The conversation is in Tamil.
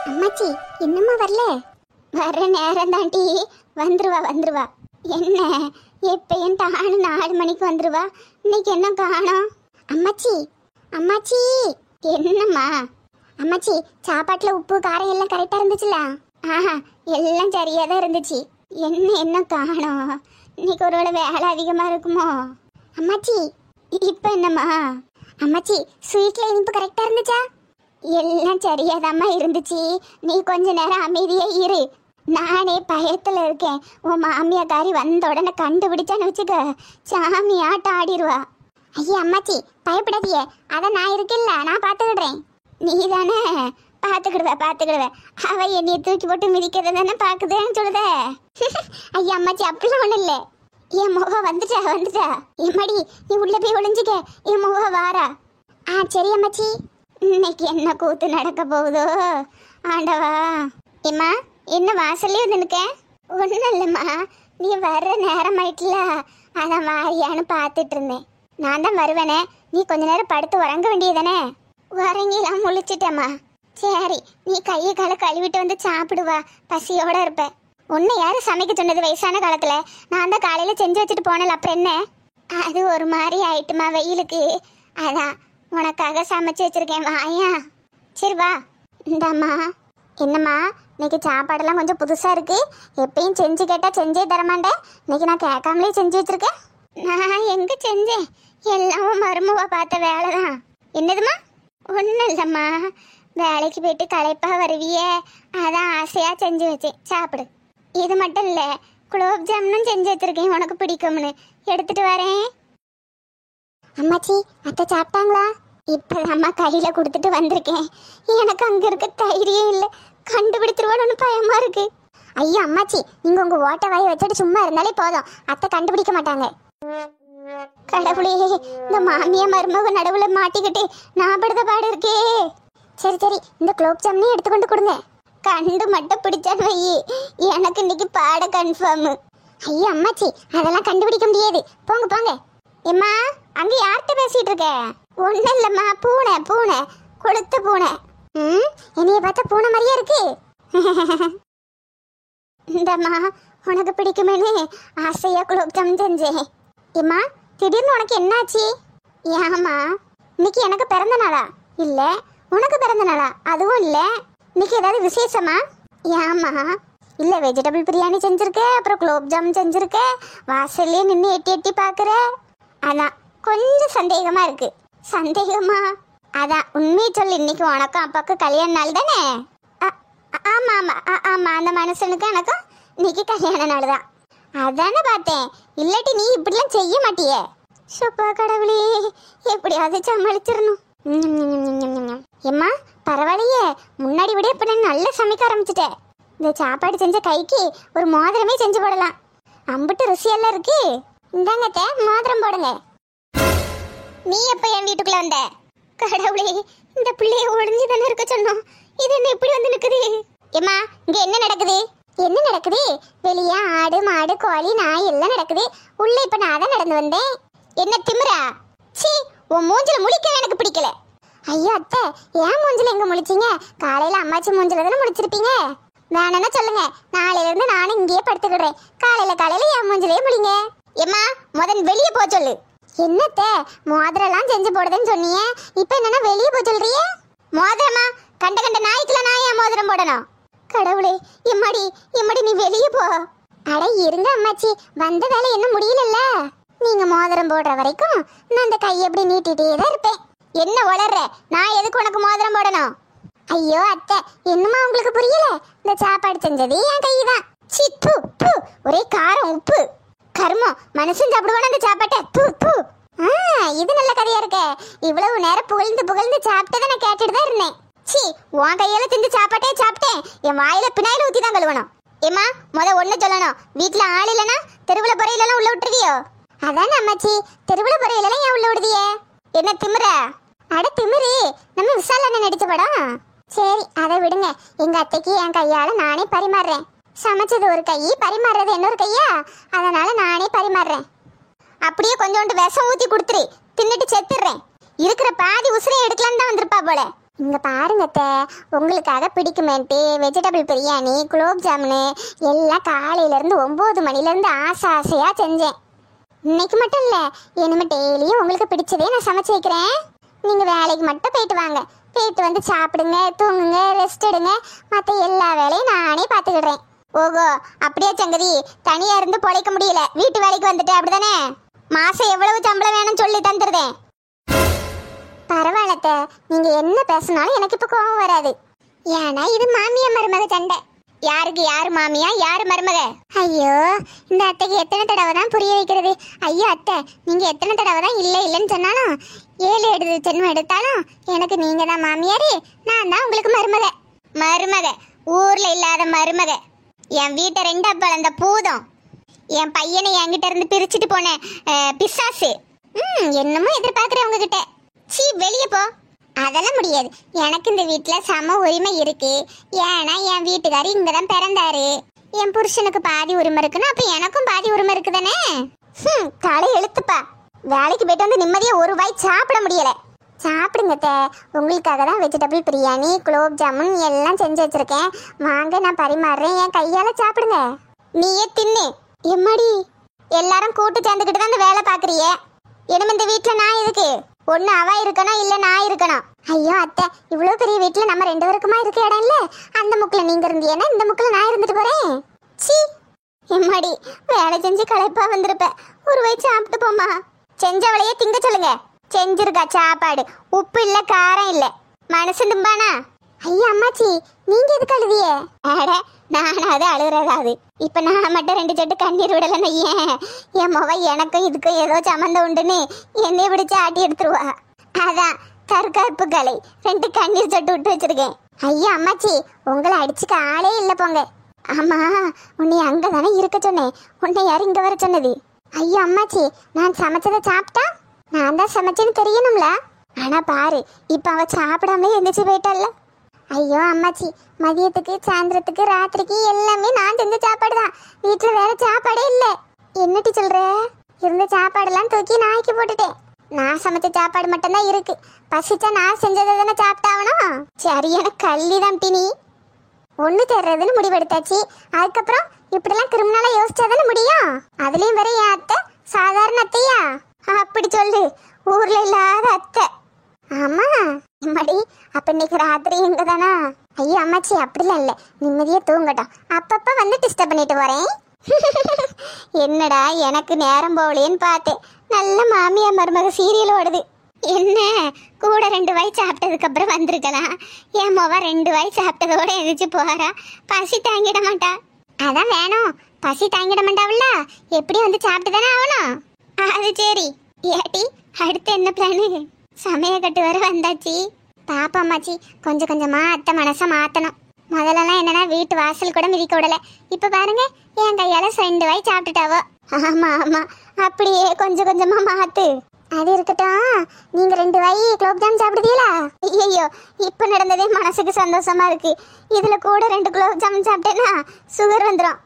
அம்மாச்சி என்னம்மா வரல? வர நேரம் தாண்டி வந்துருவா. என்ன எப்பயும் தானு 4 மணிக்கு வந்துருவா, இன்னைக்கு என்ன காணோம்? அம்மாச்சி என்னம்மா? அம்மாச்சி சாப்பாட்டுல உப்பு காரம் எல்லாம் கரெக்டா இருந்துச்சுல? ஆஹா, எல்லாம் சரியா தான் இருந்துச்சு. என்ன காணோம்? இன்னைக்கு ஒருவேளை வேலை அதிகமா இருக்குமோ? அம்மாச்சி இப்ப என்னம்மா? அம்மாச்சி ஸ்வீட்ல இனிப்பு கரெக்டா இருந்துச்சா? எல்லாம் சரியாதாம்மா இருந்துச்சு. நீ கொஞ்ச நேரம் அமைதியா இரு. நானே பயத்துல இருக்கேன். உன் மாமியாக்காரி வந்த உடனே கண்டுபிடிச்சான்னு வச்சுக்க, சாமி ஆட்டம் ஆடிடுவா. ஐயா அம்மாச்சி பயப்படாதியே, அதான் நான் இருக்கேன்ல, நான் பார்த்துக்கிடுறேன். நீ தானே பார்த்துக்கிடுவ. அவ என்னைய தூக்கி போட்டு மிதிக்கிறத தானே பார்க்குதுன்னு சொல்லுத. ஐயா அம்மாச்சி அப்படிலாம் ஒன்றும் இல்லை. என் முகம் வந்துட்டா. எம்மாடி நீ உள்ள போய் ஒளிஞ்சிக்க, என் முகம் வாரா. சரி அம்மாச்சி. இன்னைக்கு என்ன கூத்து நடக்க போகுதோ ஆண்டவா. ஏம்மா என்ன வாசல்லே வந்து நிற்க? ஒன்றும் இல்லைம்மா, நீ வர்ற நேரம் ஆயிட்டுல, அதான் வாரியான்னு பார்த்துட்டு இருந்தேன். நான் தான் வருவேனே, நீ கொஞ்ச நேரம் படுத்து உறங்க வேண்டியதானே? உறங்கிலாம் முழிச்சிட்டேம்மா. சரி நீ கையை காலை கழுவிட்டு வந்து சாப்பிடுவா, பசியோட இருப்ப. உன்னை யாரும் சமைக்க சொன்னது? வயசான காலத்துல நான் தான் காலையில செஞ்சு வச்சுட்டு போனேன். அப்புறம் என்ன? அது ஒரு மாதிரி ஆயிட்டுமா வெயிலுக்கு, அதான் உனக்காக சமைச்சு வச்சிருக்கேன். வாயா. சரி வா. இந்தாம்மா. என்னம்மா இன்னைக்கு சாப்பாடெல்லாம் கொஞ்சம் புதுசா இருக்கு. எப்பயும் செஞ்சு கேட்டா செஞ்சே தரமாட்டேன். இன்னைக்கு நான் கேட்காமலே செஞ்சு வச்சிருக்கேன். நான் எங்க செஞ்சேன்? எல்லாம் மருமவா பார்த்த வேலை தான். என்னதுமா? ஒன்றும் இல்லைம்மா, வேலைக்கு போயிட்டு களைப்பா வருவியே, அதான் ஆசையா செஞ்சு வச்சேன், சாப்பிடு. இது மட்டும் இல்லை, குலோப் ஜாமுனும் செஞ்சு வச்சிருக்கேன், உனக்கு பிடிக்கும்னு எடுத்துட்டு வரேன். அம்மாச்சி அத்தை சாப்பிட்டாங்களா? இப்போதாம்மா கையில் கொடுத்துட்டு வந்திருக்கேன். எனக்கு அங்கே இருக்க தைரியம் இல்லை, கண்டுபிடிச்சிருவானு பயமா இருக்கு. ஐயா அம்மாச்சி, நீங்க உங்க ஓட்ட வாயை வச்சுட்டு சும்மா இருந்தாலே போதும், அத்தை கண்டுபிடிக்க மாட்டாங்க. கடவுளே, இந்த மாமியா மருமக நடுவுல மாட்டிக்கிட்டு நான் படுத்த பாடு இருக்கே. சரி இந்த குலோப் ஜாமுனையும் எடுத்துக்கொண்டு கொடுங்க. கண்டு மட்டும் பிடிச்சான்னு வையி, எனக்கு இன்னைக்கு பாட கன்ஃபார்ம். ஐயா அம்மாச்சி அதெல்லாம் கண்டுபிடிக்க முடியாது, போங்க. எம்மா அங்க யார்கிட்ட பேசிட்டு இருக்க? ஒன்னும் இல்லம்மா, பூனை கொளுத்த பூனை. என்னைய பார்த்தா பூனை மாதிரியா இருக்கு. இந்தம்மா உனக்கு பிடிக்குமேனு ஆசையா குலோப் ஜாமுன் செஞ்சேன். எம்மா திடீர்னு உனக்கு என்னாச்சு? ஏம்மா இன்னைக்கு எனக்கு பிறந்த நாளா? இல்ல. உனக்கு பிறந்த நாளா? அதுவும் இல்ல. இன்னைக்கு ஏதாவது விசேஷமா? ஏம்மா? இல்ல, வெஜிடபிள் பிரியாணி செஞ்சிருக்க, அப்புறம் குலோப் ஜாமுன் செஞ்சிருக்க, வாசல்லே நின்று எட்டி பாக்குற, அதான் கொஞ்சம் சந்தேகமா இருக்கு. சந்தேகமா? அதான் உண்மையை சொல்லு, இன்னைக்கு உனக்கும் அப்பாவுக்கு கல்யாண நாள் தானே? ஆமா, அந்த மனுஷனுக்கு எனக்கும் இன்னைக்கு கல்யாண நாள் தான். அதானே பார்த்தேன். இல்லாட்டி நீ இப்படிலாம் செய்ய மாட்டியே. சுப்பா கடவுளே, எப்படியாவது சமாளிச்சிடணும். எம்மா பரவாயில்லையே, முன்னாடி விட இப்ப நான் நல்லா சமைக்க ஆரம்பிச்சிட்டேன். இந்த சாப்பாடு செஞ்ச கைக்கு ஒரு மோதிரமே செஞ்சு போடலாம். அம்பிட்டு ருசியெல்லாம் இருக்கு. இந்தாங்கத்த மோதிரம் போடுங்க. நீ எப்ப என் வீட்டுக்குள்ள வந்த? கடவுளே, இந்த பிள்ளைய ஒளிஞ்சு தானே இருக்க சொன்னோம், இது என்ன இப்படி வந்து நிக்குது? எம்மா இங்க என்ன நடக்குது? வெளியே ஆடு மாடு கோழி நாய் எல்லாம் நடக்குது. உள்ள இப்ப நான் தான் நடந்து வந்தேன். என்ன திமிரா? சீ, உன் மூஞ்சில முழிக்க எனக்கு பிடிக்கல. ஐயோ அத்தை, ஏன் மூஞ்சில எங்க முழிச்சீங்க? காலையில அம்மாச்சி மூஞ்சில தானே முழிச்சிருப்பீங்க. வேணும்னா சொல்லுங்க, நாளையில இருந்து நானும் இங்கேயே படுத்துக்கிடுறேன். காலையில என் மூஞ்சிலே முழிங்க. எம்மா முதன் வெளியே போ சொல்லு. என்னத்த மோதிரெல்லாம் செஞ்சு போடுதுன்னு சொன்னீங்க, இப்ப என்னன்னா வெளியே போ சொல்றியே? மோதிரமா? கண்ட நாய்க்குலாம் நான் ஏன் மோதிரம் போடணும்? கடவுளே, எம்மாடி நீ வெளியே போ. அட இருங்க அம்மாச்சி, வந்த வேலை என்ன முடியலல்ல. நீங்க மோதிரம் போடுற வரைக்கும் நான் அந்த கையை எப்படி நீட்டிட்டே தான் இருப்பேன். என்ன வளர்ற? நான் எதுக்கு உனக்கு மோதிரம் போடணும்? ஐயோ அத்தை, என்னமா உங்களுக்கு புரியல? இந்த சாப்பாடு செஞ்சது என் கை தான். சிப்பு பூ, ஒரே காரம் உப்பு கருமம். மனுஷன் சாப்பிடுவான அந்த சாப்பாட்டை? இது நல்ல கதையா இருக்க. இவ்வளவு நேரம் புகழ்ந்து சாப்பிட்டதை நான் கேட்டுட்டு தான் இருந்தேன். சி, உன் கையால செஞ்சு சாப்பாட்டே சாப்பிட்டேன். என் வாயில பினாயில ஊத்தி தான் கழுவணும். ஏமா ஒண்ணு சொல்லணும், வீட்டுல ஆள் இல்லைன்னா தெருவுல பொறையிலாம் உள்ள விட்டுருவியோ? அதானே அம்மாச்சி, தெருவுல பொறையிலாம் ஏன் உள்ள விடுதிய? என்ன திமிர? அட திமிரு நம்ம விசால் அண்ணன் நடிச்ச படம். சரி அதை விடுங்க. எங்க அத்தைக்கு என் கையால நானே பரிமாறுறேன். சமைச்சது ஒரு கை, பரிமாறுறது இன்னொரு கையா, அதனால நானே பரிமாறுறேன். அப்படியே கொஞ்சோண்டு விஷம் ஊத்தி கொடுத்துரு, தின்னுட்டு செத்துடுறேன். இருக்கிற பாதி உசுரையும் எடுக்கலான்னு தான் வந்திருப்பா போல. இங்க பாருங்க அத்தை, உங்களுக்காக பிடிக்குமேன்ட்டு வெஜிடபிள் பிரியாணி குலோப் ஜாமுனு எல்லாம் காலையில இருந்து 9 மணில இருந்து ஆசையா செஞ்சேன். இன்னைக்கு மட்டும் இல்ல, இனிமே டெய்லியும் உங்களுக்கு பிடிச்சதே நான் சமைச்சு வைக்கிறேன். நீங்க வேலைக்கு மட்டும் போயிட்டு வாங்க, போயிட்டு வந்து சாப்பிடுங்க, தூங்குங்க, ரெஸ்ட் எடுங்க. மற்ற எல்லா வேலையும் நானே பார்த்துக்கிடுறேன். ஓகோ, அப்படியே சங்கதி, தனியா இருந்து பொழைக்க முடியல, வீட்டு வேலைக்கு வந்துட்டேன் அப்படிதானே? மாசம் எவ்வளவு சம்பளம் வேணும்னு சொல்லி தந்துருதேன். பரவாயில்லத்த, நீங்க என்ன பேசினாலும் எனக்கு இப்ப கோபம் வராது. ஏன்னா இது மாமியா மருமக சண்டை. யாருக்கு யாரு மாமியா, யாரு மருமக? ஐயோ, இந்த அத்தைக்கு எத்தனை தடவை தான் புரிய வைக்கிறது? ஐயோ அத்தை, நீங்க எத்தனை தடவை தான் இல்லை இல்லைன்னு சொன்னாலும் 7 ஜென்மம் எடுத்தாலும் எனக்கு நீங்க தான் மாமியாரு, நான் தான் உங்களுக்கு மருமக. மருமக? ஊர்ல இல்லாத மருமக. என் வீட்டை 2 பழந்த பூதம். என் பையனை என்கிட்ட இருந்து பிரிச்சுட்டு போன பிசாசு. என்னமோ எதிர்பார்க்குறேன் உங்ககிட்ட. சீ, வெளியே போ. அதெல்லாம் முடியாது. எனக்கு இந்த வீட்டுல சம உரிமை இருக்கு. ஏன்னா என் வீட்டுக்காரி இங்கதான் பிறந்தாரு. என் புருஷனுக்கு பாதி உரிமை இருக்குன்னா அப்ப எனக்கும் பாதி உரிமை இருக்குதானே? தலை எழுத்துப்பா. வேலைக்கு போயிட்டு வந்து நிம்மதியா ஒரு வாய் சாப்பிட முடியல. சாப்பிடுங்க, உங்களுக்காக தான் வெஜிடபிள் பிரியாணி குலோப் ஜாமுன் எல்லாம் செஞ்சு வச்சிருக்கேன். வாங்க, நான் பரிமாறுறேன், என் கையால சாப்பிடுங்க. நீயே தின்னு. எம்மாடி, எல்லாரும் கூட்டு சேர்ந்துக்கிட்டு தான் இந்த வேலை பாக்குறிய. இனிமே இந்த வீட்டுல நான் எதுக்கு? ஒண்ணு அவ இருக்கணும், இல்ல நான் இருக்கணும். ஐயோ அத்தை, இவ்வளவு பெரிய வீட்டுல நம்ம 2 பேருக்குமா இருக்க இடம் இல்ல? அந்த முக்குல நீங்க இருந்தீங்கன்னா இந்த முக்குல நான் இருந்துட்டு போறேன். சீ, எம்மாடி, வேலை செஞ்சு களைப்பா வந்திருப்ப, ஒரு வயிறு சாப்பிட்டு போமா. செஞ்சவளையே திங்க சொல்லுங்க. செஞ்சிருக்கா சாப்பாடு, உப்பு இல்ல காரம் இல்ல, மனசு தும்பானா? ஐயா அம்மாச்சி, நீங்க எதுக்கு அழுதியே? அட, நானாவது அழுகிறதாது. இப்ப நான் மட்டும் 2 சொட்டு கண்ணீர் விடலன்னு ஏன் என் மொவ எனக்கும் இதுக்கும் ஏதோ சம்மந்தம் உண்டுன்னு என்னைய பிடிச்சு ஆட்டி எடுத்துருவா. அதான் தற்காப்பு கலை, 2 கண்ணீர் சொட்டு விட்டு வச்சிருக்கேன். ஐயா அம்மாச்சி, உங்களை அடிச்சுக்க ஆளே இல்ல போங்க. ஆமா, உன்னை அங்கதானே இருக்க சொன்னேன், உன்னை யாரு இங்க வர சொன்னது? ஐயா அம்மாச்சி, நான் சமைச்சதை சாப்பிட்டா நான் தான் சமைச்சேன்னு தெரியணும்ல. ஆனா பாரு, இப்ப அவ சாப்பிடாமலே எந்திரிச்சு போயிட்டால. ஐயோ அம்மாச்சி, மதியத்துக்கு சாயந்தரத்துக்கு ராத்திரிக்கு எல்லாமே நான் செஞ்ச சாப்பாடு தான். வீட்டுல வேற சாப்பாடே இல்ல. என்னட்டி சொல்ற? இருந்த சாப்பாடெல்லாம் தூக்கி நாய்க்கு போட்டுட்டேன். நான் சமைச்ச சாப்பாடு மட்டும்தான் இருக்கு. பசிச்சா நான் செஞ்சதை தானே சாப்பிட்டாவணும். சரியான கள்ளிதான் பினி. ஒண்ணு தேர்றதுன்னு முடிவெடுத்தாச்சு. அதுக்கப்புறம் இப்படிலாம் கிரிமினலா யோசிச்சாதானே முடியும்? அதுலயும் வேற என் அத்தை சாதாரண அத்தையா? அப்படி சொல்லு, ஊர்ல இல்லாத அத்தை. ஆமா மடி, அப்ப இன்னைக்கு ராத்திரி இங்க தானா? ஐயா அம்மாச்சி, அப்படிலாம் இல்ல, நிம்மதியா தூங்கட்டும். அப்பப்ப வந்து டிஸ்டர்ப் பண்ணிட்டு போறேன். என்னடா, எனக்கு நேரம் போகலேன்னு பார்த்தேன். நல்ல மாமியா மருமக சீரியல் ஓடுது. என்ன, கூட 2 வாய் சாப்பிட்டதுக்கு அப்புறம் வந்திருக்கலாம். என் மொவ 2 வாய் சாப்பிட்டதோட எதிர்த்து போறா. பசி தாங்கிட மாட்டா. அதான் வேணும், பசி தாங்கிட மாட்டாவில்ல, எப்படி வந்து சாப்பிட்டு தானே ஆகணும். அது சரி. ஏட்டி, அடுத்து என்ன பிளானு? சமய கட்டு வர வந்தாச்சு. பாப்பா அம்மாச்சி, கொஞ்சம் கொஞ்சமா அத்தை மனசை மாத்தணும். முதல்லலாம் என்னன்னா வீட்டு வாசல் கூட மிதிக்க விடல. இப்ப பாருங்க, என் கையால 2 வாய் சாப்பிட்டுட்டாவோ. ஆமா ஆமா, அப்படியே கொஞ்சம் கொஞ்சமா மாத்து. அது இருக்கட்டும், நீங்க 2 வாய் குலோப் ஜாம் சாப்பிடுதீங்களா? ஐயோ, இப்ப நடந்ததே மனசுக்கு சந்தோஷமா இருக்கு. இதுல கூட 2 குலோப் ஜாமுன் சாப்பிட்டேன்னா சுகர் வந்துடும்.